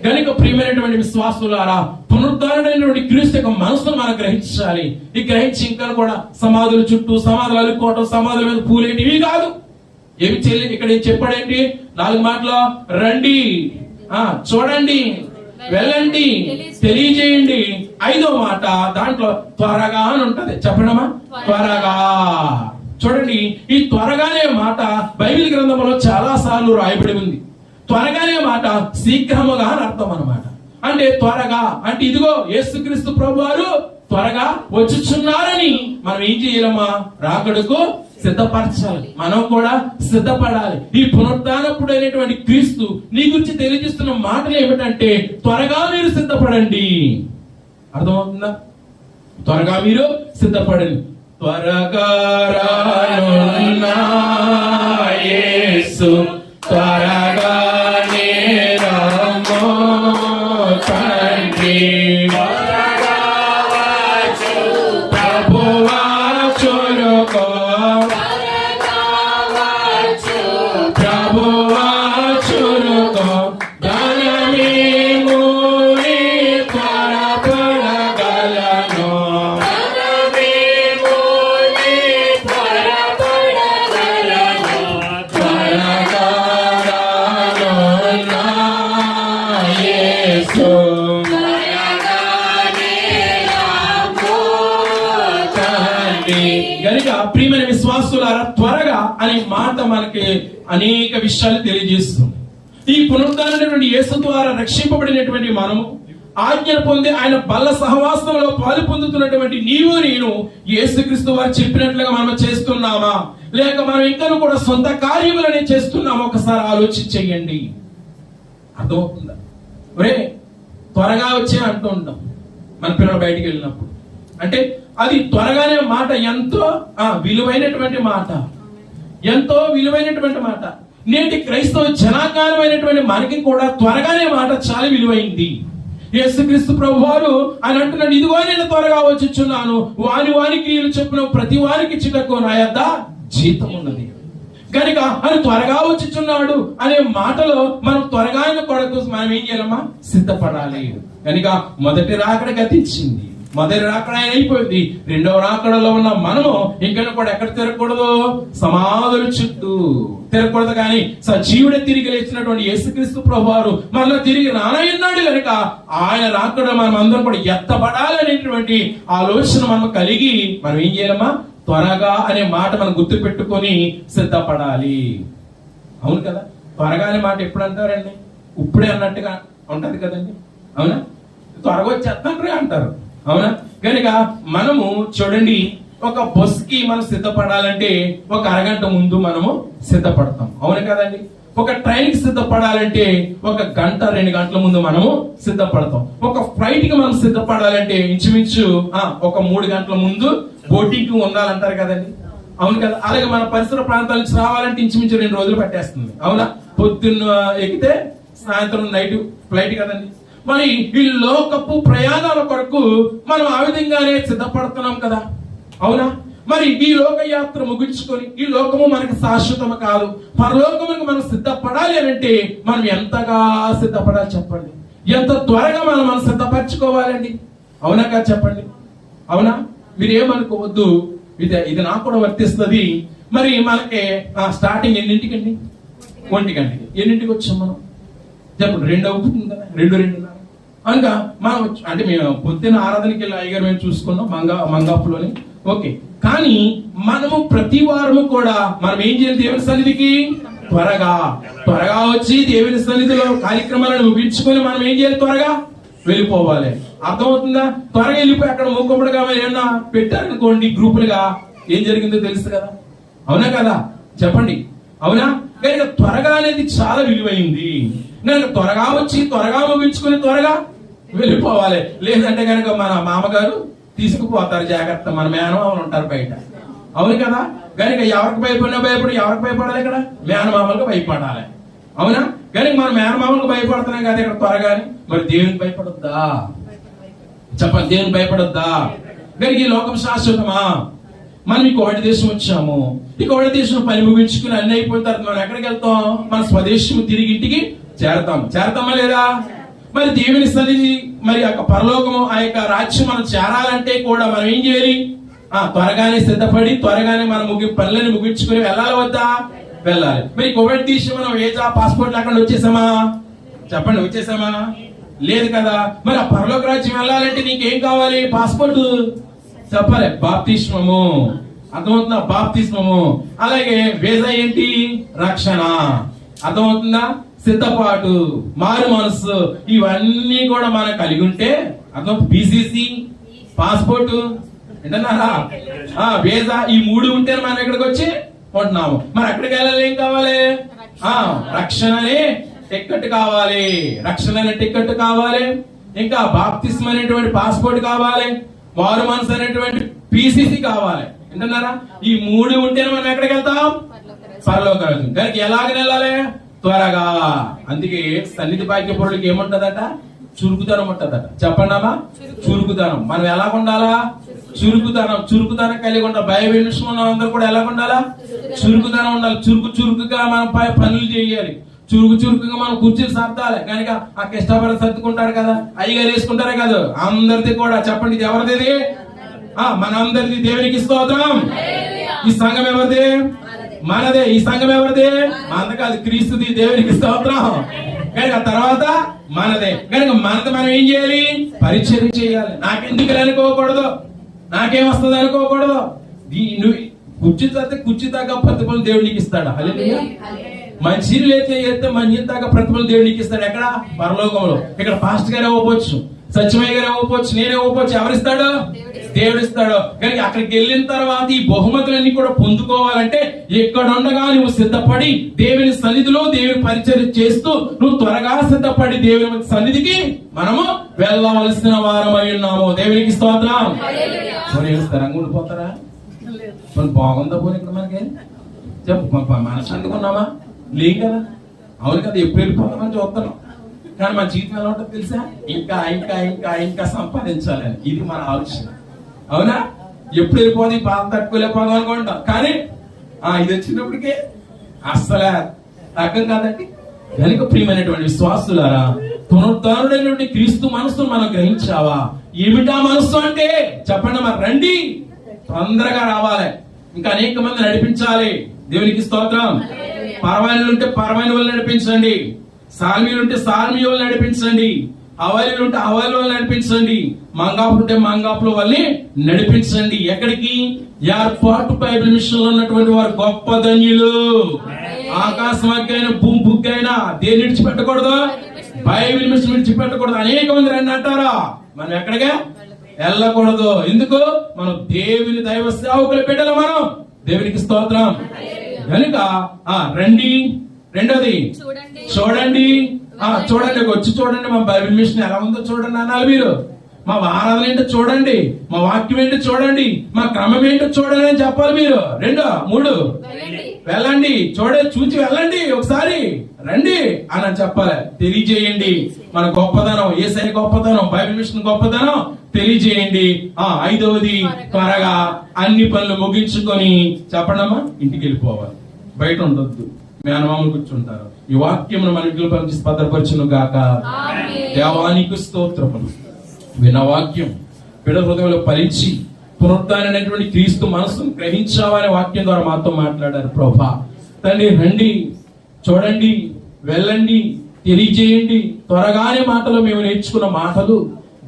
కనుక ప్రియమైనటువంటి విశ్వాసులారా, పునరుద్ధరణైనటువంటి క్రీస్తు యొక్క మనసును మనం గ్రహించాలి. ఈ గ్రహించి ఇంకా కూడా సమాధుల చుట్టూ సమాధులు అలుకోవటం, సమాధుల మీద పూలేంటి ఇవి కాదు. ఏమి చెల్లి ఇక్కడ ఏం చెప్పాడేంటి? 4 మాటలు. రండి, చూడండి, వెళ్ళండి, తెలియజేయండి. 5వ మాట దాంట్లో త్వరగా అని ఉంటది. చెప్పడమా? త్వరగా. చూడండి, ఈ త్వరగానే మాట బైబిల్ గ్రంథంలో చాలా సార్లు రాయబడి ఉంది. త్వరగానే మాట శీఘ్రముగా అని అర్థం అన్నమాట. అంటే త్వరగా, అంటే ఇదిగో యేసుక్రీస్తు ప్రభువారు త్వరగా వచ్చుచున్నారని మనం ఏం చేయాలమ్మా? రాకడకు సిద్ధపరచాలి. మనం కూడా సిద్ధపడాలి. ఈ పునరుద్ధానప్పుడు అయినటువంటి క్రీస్తు నీ గురించి తెలియజేస్తున్న మాటలు ఏమిటంటే త్వరగా మీరు సిద్ధపడండి. అర్థమవుతుందా? త్వరగా మీరు సిద్ధపడండి. త్వరగా రానున్న యేసు త్వరగానే రమ్మో తండ్రి, ప్రభువా చురుకో, ప్రభువా చురుకో, ధనమేమూని త్వరపడగలను, త్వరగా రానున్న యేసు గనుక ప్రియమైన విశ్వాసులారా, త్వరగా అనే మాట మనకి అనేక విషయాలు తెలియజేస్తుంది. ఈ పునరుద్ధానమైనటువంటి యేసు ద్వారా రక్షింపబడినటువంటి మనము, ఆజ్ఞను పొంది ఆయన బల్ల సహవాసంలో పాలు పొందుతున్నటువంటి నీవు నేను యేసుక్రీస్తు వారు చెప్పినట్లుగా మనం చేస్తున్నామా, లేక మనం ఇంకా కూడా సొంత కార్యములనే చేస్తున్నామా? ఒకసారి ఆలోచించేయండి. అర్థమవుతుందా? ఒరే త్వరగా వచ్చే అంటూ ఉంటాం మన పిల్లలు బయటికి వెళ్ళినప్పుడు. అంటే అది త్వరగానే మాట ఎంతో విలువైనటువంటి మాట, ఎంతో విలువైనటువంటి మాట. నేటి క్రైస్తవ జనాకారమైనటువంటి మనకి కూడా త్వరగానే మాట చాలా విలువైంది. యేసుక్రీస్తు ప్రభువారు ఆయన అంటున్నాడు, ఇదిగో నేను త్వరగా వచ్చుచున్నాను, వాని క్రియలు చొప్పున ప్రతి వారికి చిటకు నా యొద్ద జీతం ఉన్నది. కనుక ఆయన త్వరగా వచ్చుచున్నాడు అనే మాటలో మనం త్వరగా కొరకు మనం ఏం చేయాలమ్మా? సిద్ధపడాలి. కనుక మొదటి రాకడ గతించింది, మొదటి రాకడ అయిపోయింది. రెండవ రాకడలో ఉన్న మనము ఇంకా కూడా ఎక్కడ తిరగకూడదు? సమాధుల చుట్టూ తిరగకూడదు. కానీ సజీవుడే తిరిగి లేచినటువంటి యేసుక్రీస్తు ప్రభువారు మళ్ళీ తిరిగి రానయ్యున్నాడు. కనుక ఆయన రాకడ మనం అందరం కూడా ఎత్తబడాలనేటువంటి ఆలోచన మనం కలిగి మనం ఏం చేయాలమ్మా? త్వరగా అనే మాట మనం గుర్తు పెట్టుకొని సిద్ధపడాలి. అవును కదా? త్వరగా అనే మాట ఎప్పుడు అంటారండి? ఇప్పుడే అన్నట్టుగా ఉంటది కదండి. అవునా? త్వరగా వచ్చేస్తాను అంటారు. అవునా? కనుక మనము చూడండి, ఒక బస్ కి మనం సిద్ధపడాలంటే ఒక అరగంట ముందు మనము సిద్ధపడతాం. అవును కదండి? ఒక ట్రైన్ కి సిద్ధపడాలంటే ఒక గంట 2 గంటల ముందు మనము సిద్ధపడతాం. ఒక ఫ్లైట్ కి మనం సిద్ధపడాలంటే ఇంచుమించు ఒక 3 గంటల ముందు బోటింగ్ ఉండాలంటారు కదండి. అవును కదా? అలాగే మన పరిసర ప్రాంతాల నుంచి రావాలంటే ఇంచుమించు 2 రోజులు పట్టేస్తుంది. అవునా? పొద్దున్న ఎక్కితే సాయంత్రం నైట్ ఫ్లైట్ కదండి. మరి ఈ లోకపు ప్రయాణాల కొరకు మనం ఆ విధంగానే సిద్ధపడుతున్నాం కదా. అవునా? మరి ఈ లోక యాత్ర ముగించుకొని, ఈ లోకము మనకి శాశ్వతము కాదు, పరలోకములకు మనం సిద్ధపడాలి అంటే మనం ఎంతగా సిద్ధపడాలి చెప్పండి? ఎంత త్వరగా మనం సిద్ధపరచుకోవాలండి? అవునా కాదు చెప్పండి? అవునా? మీరేమనుకోవద్దు, ఇది నాకు కూడా వర్తిస్తుంది. మరి మనకి స్టార్టింగ్ ఎన్నింటికండి? 1 గంటకి. ఎన్నింటికి వచ్చాం మనం చెప్పండి? 2 అవుతుంది కదా, 2:30 అనగా మనం అంటే మేము పొద్దున్న ఆరాధనకి వెళ్ళి అయ్యగారు మేము చూసుకున్నాం మంగాపులోని. ఓకే, కానీ మనము ప్రతి వారము కూడా మనం ఏం చేయాలి? దేవుని సన్నిధికి త్వరగా వచ్చి దేవుని సన్నిధిలో కార్యక్రమాలను ముగించుకొని మనం ఏం చేయాలి? త్వరగా వెళ్ళిపోవాలి. అర్థమవుతుందా? త్వరగా వెళ్ళిపోయి అక్కడ మూకుమ్మడిగా ఏమన్నా పెట్టారనుకోండి గ్రూపులుగా, ఏం జరిగిందో తెలుసు కదా. అవునా కదా? చెప్పండి. అవునా? కనుక త్వరగా అనేది చాలా విలువైంది. కనుక త్వరగా వచ్చి త్వరగా ముగించుకుని త్వరగా వెళ్ళిపోవాలి. లేదంటే కనుక మన మామగారు తీసుకుపోతారు, జాగ్రత్త. మన మేనమామలు ఉంటారు బయట. అవును కదా? కనుక ఎవరికి భయపడి ఎవరికి భయపడాలి? ఇక్కడ మేనమామలకు భయపడాలి. అవునా? కనుక మన మేనమామలకు భయపడుతున్నాం కదా ఇక్కడ త్వరగానే. మరి దేవునికి భయపడొద్దా చెప్పండి? దేవునికి భయపడొద్దా? కనుక ఈ లోకం శాశ్వతమా? మనం ఈ కోటి దేశం వచ్చాము, ఈ కోటి దేశం పని ముగించుకుని అన్ని అయిపోయిన తర్వాత మనం ఎక్కడికి వెళ్తాం? మన స్వదేశం తిరిగి ఇంటికి చేరతామా లేదా? మరి దేవుని సన్నిధి, మరి ఆ పరలోకము, ఆ యొక్క రాజ్యం మనం చేరాలంటే కూడా మనం ఏం చేయాలి? త్వరగానే సిద్ధపడి త్వరగానే మనం పనులను ముగించుకుని వెళ్ళాలి వద్దా? వెళ్ళాలి. మరి కోవిడ్ తీసి మనం వీసా పాస్పోర్ట్ లేకుండా వచ్చేసామా చెప్పండి? వచ్చేసామా? లేదు కదా. మరి ఆ పరలోక రాజ్యం వెళ్ళాలంటే నీకేం కావాలి? పాస్పోర్ట్ చెప్పాలి. బాప్తిస్మము. అర్థమవుతుందా? బాప్తిస్మము. అలాగే వీసా ఏంటి? రక్షణ. అర్థమవుతుందా? సిద్ధపాటు, మారు మనసు, ఇవన్నీ కూడా మనం కలిగి ఉంటే అర్థం. బీసీసీ, పాస్పోర్ట్ ఏంటన్నారా, వీసా, ఈ 3 ఉంటే మనం ఇక్కడికి వచ్చి ఉంటున్నాము. మరి అక్కడికి వెళ్ళాలి, ఏం కావాలి? రక్షణనే టికెట్ కావాలి, రక్షణ టికెట్ కావాలి, ఇంకా బాప్తిస్మ అనేటువంటి పాస్పోర్ట్ కావాలి, మారు మనసు అనేటువంటి పీసీసీ కావాలి. ఏంటన్నారా, ఈ 3 ఉంటేనే మనం ఎక్కడికి వెళ్తాం? పరలోక రాజ్యం. కానీ ఎలాగని వెళ్ళాలి? త్వరగా. అందుకే సన్నిధి భాగ్య పొరులకి ఏముంటదట? చురుకుతనం ఉంటదట. చెప్పండి అమ్మా, చురుకుతనం. మనం ఎలా ఉండాలా? చురుకుతనం కలిగి ఉండాలి. బైబిల్ విషయంలో అందరూ కూడా ఎలా ఉండాలా? చురుకుతనం ఉండాలి. చురుకుగా మనం పనులు చేయాలి. చురుకుగా మనం కుర్చీలు సర్దాలి. కనుక ఆ కష్టపడి సర్దుకుంటారు కదా, అయ్యగారు వేసుకుంటారే కదా, అందరిది కూడా. చెప్పండి, ఇది ఎవరిది? మనందరిది. దేవునికి స్తోత్రం. ఈ సంఘం ఎవరిది? మనదే. ఈ సంఘం ఎవరిది? మనది కాదు, క్రీస్తుది. దేవునికి స్తోత్రం. కనుక తర్వాత మనదే. కనుక మనది మనం ఏం చేయాలి? పరిచర్య చేయాలి. నాకెందుకు అనుకోకూడదు, నాకేం వస్తుంది అనుకోకూడదు. కుర్చీ తగ్గితే కుర్చీ తగ్గ ప్రతిఫలం దేవుడికి ఇస్తాడు. హల్లెలూయా. మంచిని లేతే మంచి తగ్గ ప్రతిఫలం దేవుడికి ఇస్తాడు. ఎక్కడ? పరలోకంలో. ఇక్కడ పాస్టర్ గారు ఇవ్వవచ్చు, సత్యమయ్య గారు ఇవ్వవచ్చు, నేనే ఇవ్వవచ్చు. ఎవరిస్తాడు? దేవుడిస్తాడు. కానీ అక్కడికి వెళ్ళిన తర్వాత ఈ బహుమతులన్నీ కూడా పొందుకోవాలంటే ఇక్కడ ఉండగా నువ్వు సిద్ధపడి దేవుని సన్నిధిలో దేవుని పరిచర్య చేస్తూ నువ్వు త్వరగా సిద్ధపడి దేవుని సన్నిధికి మనము వెళ్ళవలసిన వారమై ఉన్నాము. దేవునికి స్తోత్రం. స్థిరంగా ఉండిపోతారా? బాగుందా పోనీ ఇక్కడ మనకి? చెప్పు, మనసు అందుకున్నామా? లేం కదా. అవును కదా, ఎప్పుడు వెళ్ళిపోతామని చూస్తున్నాం. కానీ మన జీవితం ఎలా ఉంటుంది తెలుసా? ఇంకా ఇంకా ఇంకా ఇంకా సంపాదించాలని. ఇది మన ఆలోచన. అవునా? ఎప్పుడు వెళ్ళిపోదు, బాధ తట్టుకోలేకపోదాం అనుకుంటాం. కానీ ఇది వచ్చినప్పటికీ అస్సలే తగ్గం కాదండి. కనుక ప్రియమైనటువంటి విశ్వాసులారా, పునరుద్ధానుడైనటువంటి క్రీస్తు మనస్సును మనం గ్రహించావా? ఏమిటా మనస్సు అంటే? చెప్పండి మరి, రండి, తొందరగా రావాలి. ఇంకా అనేక మంది నడిపించాలి. దేవునికి స్తోత్రం. పరవాయిలు ఉంటే పరవాయిన వాళ్ళు నడిపించండి, సాల్మీలు ఉంటే సాల్మీ వాళ్ళు నడిపించండి, హవాలీలు ఉంటే హవాలీ వాళ్ళు నడిపించండి, మంగాపులు ఉంటే మంగాపుల వాళ్ళని నడిపించండి. ఎక్కడికి? ఏర్పాటు బైబిల్ మిషన్లో ఉన్నటువంటి వారు గొప్ప ధన్యులు. ఆకాశం అగ్గైనా భూమి బుగ్గైనా దేని విడిచిపెట్టకూడదు? Bible machine విడిచిపెట్టకూడదు. అనేక మంది రండి అంటారా, మనం ఎక్కడిగా వెళ్ళకూడదు. ఎందుకు? మనం దేవుని దైవ సేవకుల బిడ్డలు. మనం దేవునికి స్తోత్రం. కనుక రండి. రెండోది చూడండి. చూడండి, వచ్చి చూడండి. మా బైబిల్ మిషన్ ఎలా ఉందో చూడండి అనాలి మీరు. మా ఆరాధన ఏంటో చూడండి, మా వాక్యం ఏంటో చూడండి, మా క్రమం ఏంటో చూడండి అని చెప్పాలి మీరు. 2, 3 వెళ్ళండి, చూచి వెళ్ళండి, ఒకసారి రండి అని చెప్పాలి. తెలియజేయండి మన గొప్పదనం, యేసయ్య గొప్పదనం, బైబిల్ మిషన్ గొప్పదనం తెలియజేయండి. 5వది, త్వరగా అన్ని పనులు ముగించుకొని చెప్పండమ్మా ఇంటికి వెళ్ళిపోవాలి. బయట ఉండొద్దు, మేనమామలు కూర్చుంటారు. ఈ వాక్యం మన ఇంట్లో పంపించి భద్రపరచును గాక. దేవానికి స్తోత్రములు. విన్న వాక్యం బిడ్డ హృదయంలో ఫలించి పునరుద్ధానమైనటువంటి క్రీస్తు మనసును గ్రహించావనే వాక్యం ద్వారా మాతో మాట్లాడారు ప్రభా. తండ్రి, రండి, చూడండి, వెళ్ళండి, తెలియజేయండి. త్వరగానే మాటలు మేము నేర్చుకున్న మాటలు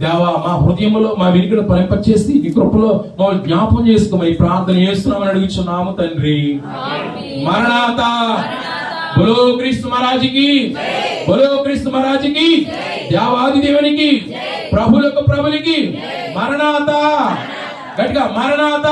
దేవా మా హృదయంలో మా వినికిడి ఫలింపచేసి ఈ కృపలో మమ్మల్ని జ్ఞాపకం చేసుకోమని ప్రార్థన చేస్తున్నామని అడుగుచున్నాము తండ్రి. మరణాత. బోలో క్రీస్తు మహారాజుకి, బోలో క్రీస్తు మహారాజుకి, దేవాది దేవునికి, ప్రభులకు ప్రభులకి మరణాత. గట్టిగా మరణాత.